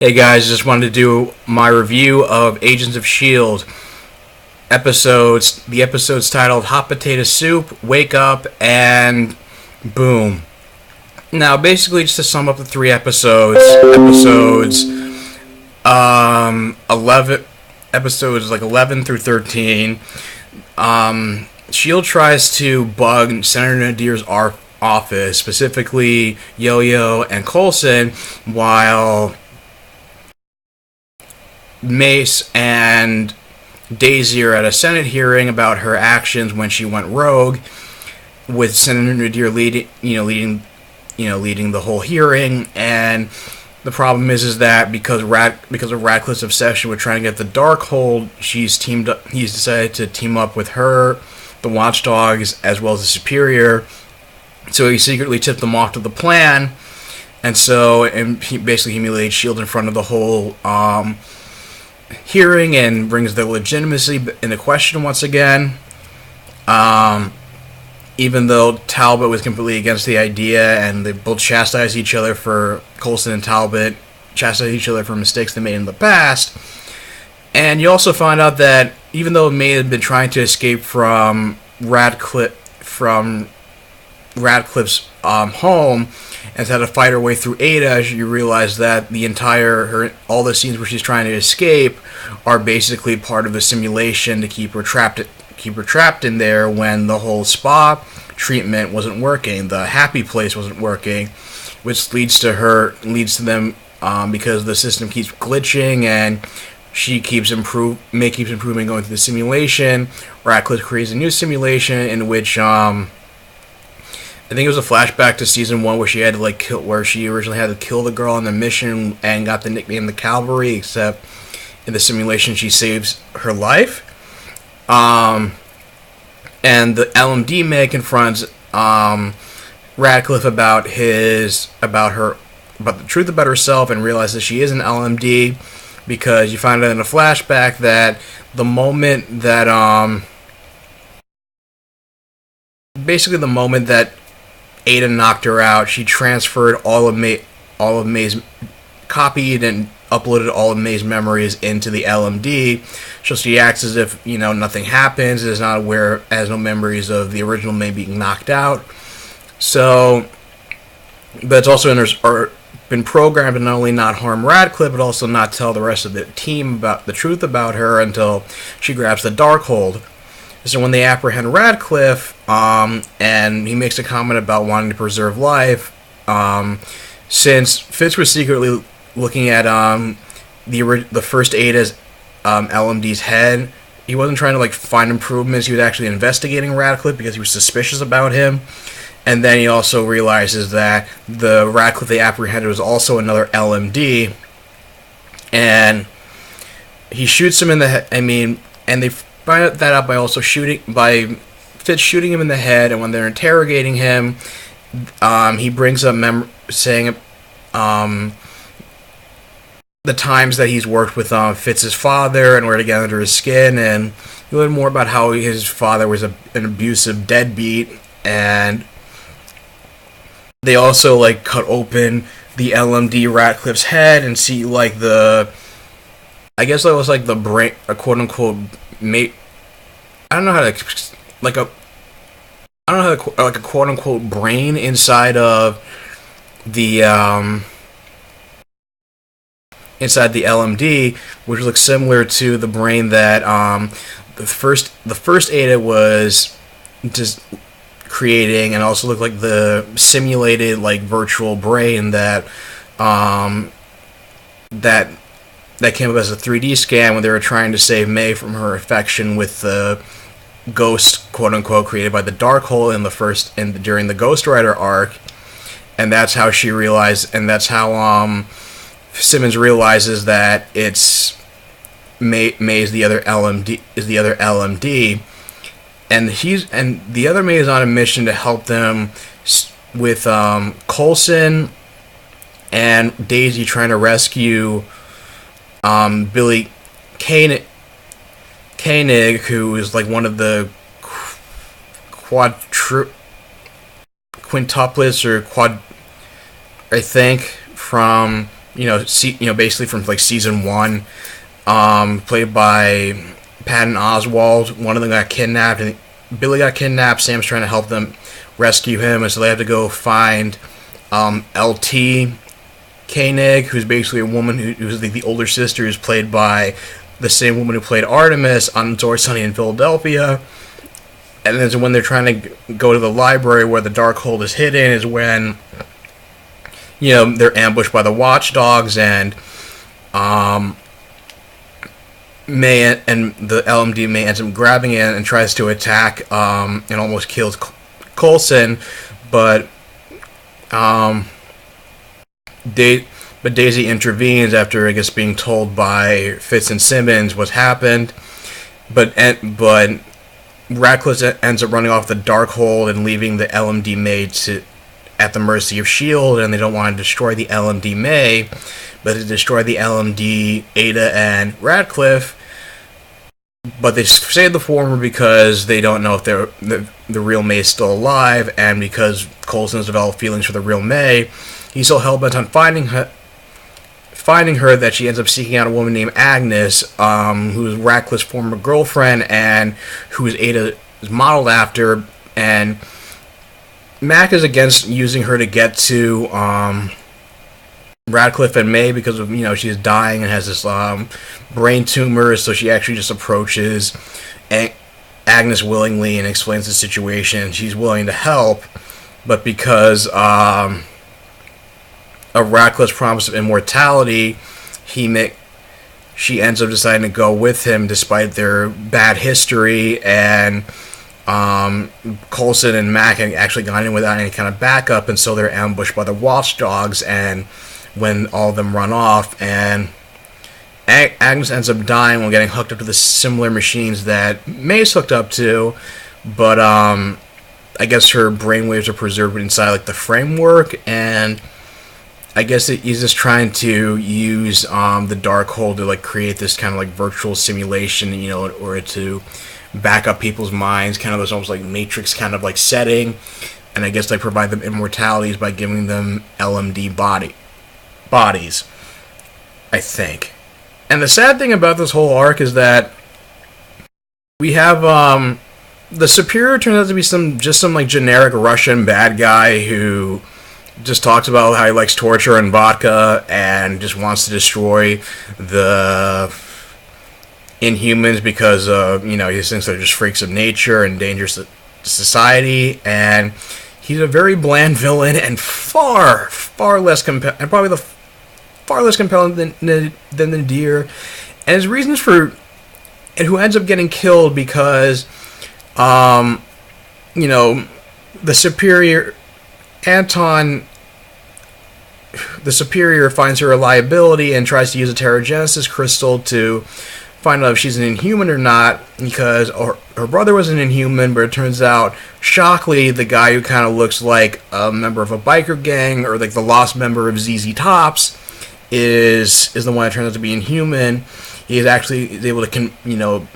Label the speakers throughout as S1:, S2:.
S1: Hey guys, just wanted to do my review of Agents of S.H.I.E.L.D. episodes. The episode's titled Hot Potato Soup, Wake Up, and Boom. Now, basically, just to sum up the three episodes 11, episodes like 11 through 13, S.H.I.E.L.D. tries to bug Senator Nadir's office, specifically Yo-Yo and Coulson, while Mace and Daisy are at a Senate hearing about her actions when she went rogue, with Senator Nadir leading the whole hearing. And the problem is that because of Radcliffe's obsession with trying to get the Darkhold, he's decided to team up with her, the Watchdogs, as well as the Superior. So he secretly tipped them off to the plan, and he basically humiliates S.H.I.E.L.D. in front of the whole hearing and brings their legitimacy into question once again. Even though Talbot was completely against the idea, and they both Coulson and Talbot chastised each other for mistakes they made in the past. And you also find out that even though May had been trying to escape from Radcliffe's home and had to fight her way through Ada, you realize that all the scenes where she's trying to escape are basically part of the simulation to keep her trapped in there when the whole spa treatment wasn't working, the happy place wasn't working, which leads to them because the system keeps glitching and May keeps improving going through the simulation. Radcliffe creates a new simulation in which I think it was a flashback to season 1 where she originally had to kill the girl on the mission and got the nickname the Cavalry, except in the simulation she saves her life. And the LMD May confronts Radcliffe about the truth about herself, and realizes she is an LMD, because you find out in a flashback that the moment that Ada knocked her out, she transferred copied and uploaded all of May's memories into the LMD, so she acts as if nothing happens, is not aware, has no memories of the original May being knocked out. So, but it's also been programmed to not only not harm Radcliffe, but also not tell the rest of the team about the truth about her until she grabs the Darkhold. So when they apprehend Radcliffe, and he makes a comment about wanting to preserve life, since Fitz was secretly looking at the first Ada's LMD's head, he wasn't trying to find improvements. He was actually investigating Radcliffe because he was suspicious about him. And then he also realizes that the Radcliffe they apprehended was also another LMD, and he shoots him in the head. And they find that out by Fitz shooting him in the head. And when they're interrogating him, he brings up saying the times that he's worked with Fitz's father and where to get under his skin, and you learn more about how his father was an abusive deadbeat. And they also cut open the LMD Radcliffe's head and see the brain, a quote unquote mate. I don't know how to a quote unquote brain inside of the LMD, which looks similar to the brain that the first Ada was just creating, and also looked like the simulated virtual brain that came up as a 3D scan when they were trying to save May from her affection with the ghost, quote unquote, created by the Darkhold during the Ghost Rider arc. And that's how she realized, and that's how Simmons realizes that it's May is the other LMD, and the other May is on a mission to help them with Coulson and Daisy trying to rescue Billy Koenig, who is one of the quintuplets, or I think, from basically from like season 1, played by Patton Oswalt. One of them got kidnapped, and Billy got kidnapped. Sam's trying to help them rescue him, and so they have to go find LT Koenig, who's basically a woman who's the older sister, who's played by the same woman who played Artemis on It's Always Sunny in Philadelphia. And then when they're trying to go to the library where the Darkhold is hidden is when, they're ambushed by the Watchdogs, and May and the LMD May ends up grabbing it and tries to attack and almost kills Coulson, but Daisy intervenes after, I guess, being told by Fitz and Simmons what happened. But Radcliffe ends up running off the Darkhold and leaving the LMD May at the mercy of S.H.I.E.L.D., and they don't want to destroy the LMD May, but to destroy the LMD Ada and Radcliffe. But they save the former because they don't know if the real May is still alive, and because Coulson's developed feelings for the real May, he's so hell-bent on finding her that she ends up seeking out a woman named Agnes, who's Radcliffe's former girlfriend and who Ada is modeled after. And Mac is against using her to get to Radcliffe and May because of, she's dying and has this brain tumor, so she actually just approaches Agnes willingly and explains the situation. She's willing to help, but because of Radcliffe's promise of immortality, she ends up deciding to go with him despite their bad history, and Coulson and Mac had actually gone in without any kind of backup, and so they're ambushed by the Watchdogs, and when all of them run off, and Agnes ends up dying while getting hooked up to the similar machines that May's hooked up to, but I guess her brainwaves are preserved inside like the framework, and I guess he's just trying to use the Darkhold to like create this kind of like virtual simulation, in order to back up people's minds, kind of this almost like Matrix kind of like setting, and I guess they provide them immortalities by giving them LMD bodies, I think. And the sad thing about this whole arc is that we have the Superior turns out to be some like generic Russian bad guy who just talks about how he likes torture and vodka and just wants to destroy the Inhumans because he thinks they're just freaks of nature and dangerous to society, and he's a very bland villain and far less compelling, and probably far less compelling than Nadir, and his reasons for, and who ends up getting killed because the Superior the Superior finds her a liability and tries to use a Terrigenesis crystal to find out if she's an Inhuman or not, because her brother was an Inhuman, but it turns out Shockley, the guy who kind of looks like a member of a biker gang or like the lost member of ZZ Tops, is the one that turns out to be Inhuman. He is actually able to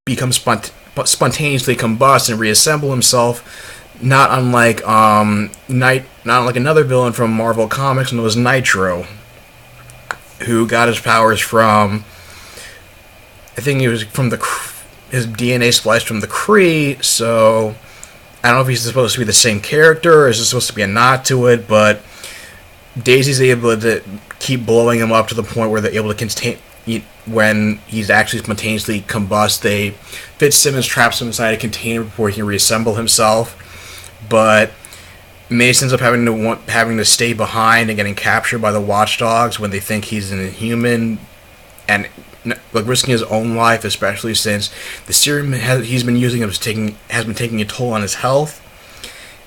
S1: become spontaneously combust and reassemble himself. Not unlike another villain from Marvel Comics, known as Nitro, who got his powers from, I think it was from his DNA spliced from the Kree. So I don't know if he's supposed to be the same character or is it supposed to be a nod to it, but Daisy's able to keep blowing him up to the point where they're able to contain. When he's actually spontaneously combust, Fitzsimmons traps him inside a container before he can reassemble himself. But Mace ends up having to stay behind and getting captured by the Watchdogs when they think he's an Inhuman, and like risking his own life, especially since the serum he's been using has been taking a toll on his health.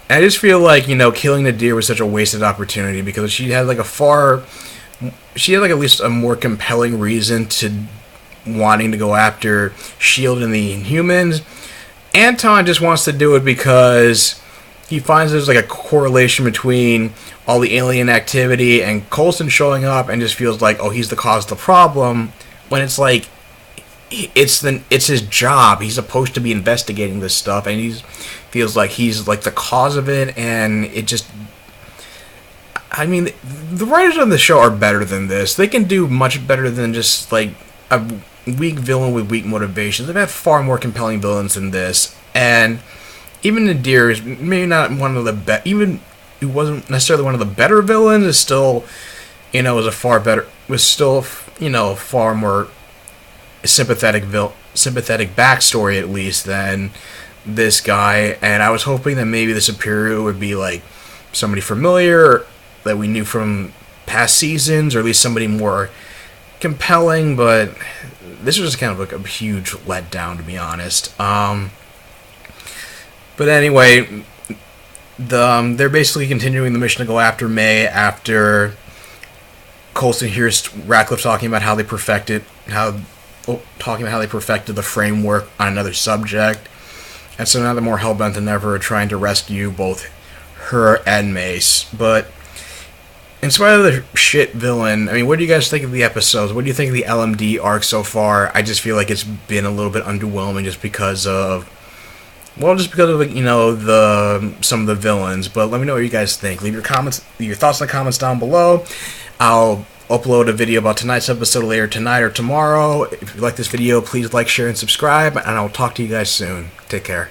S1: And I just feel like killing Nadir was such a wasted opportunity because she had at least a more compelling reason to wanting to go after S.H.I.E.L.D. and the Inhumans. Anton just wants to do it because he finds there's like a correlation between all the alien activity and Coulson showing up, and just feels like, oh, he's the cause of the problem, when it's like it's his job. He's supposed to be investigating this stuff, and he feels like he's like the cause of it, and it just, I mean, the writers on the show are better than this. They can do much better than just, like, a weak villain with weak motivations. They've had far more compelling villains than this. And even Nadir is maybe not one of the best, even he wasn't necessarily one of the better villains, is still, was still, far more sympathetic backstory, at least, than this guy. And I was hoping that maybe the Superior would be, like, somebody familiar that we knew from past seasons, or at least somebody more compelling, but this was just kind of like a huge letdown, to be honest. But anyway, they're basically continuing the mission to go after May after Coulson hears Radcliffe talking about how they perfected the framework on another subject, and so now they're more hellbent than ever trying to rescue both her and Mace. But in spite of the shit villain, I mean, what do you guys think of the episodes? What do you think of the LMD arc so far? I just feel like it's been a little bit underwhelming just because of some of the villains. But let me know what you guys think. Leave your thoughts in the comments down below. I'll upload a video about tonight's episode later tonight or tomorrow. If you like this video, please like, share, and subscribe, and I'll talk to you guys soon. Take care.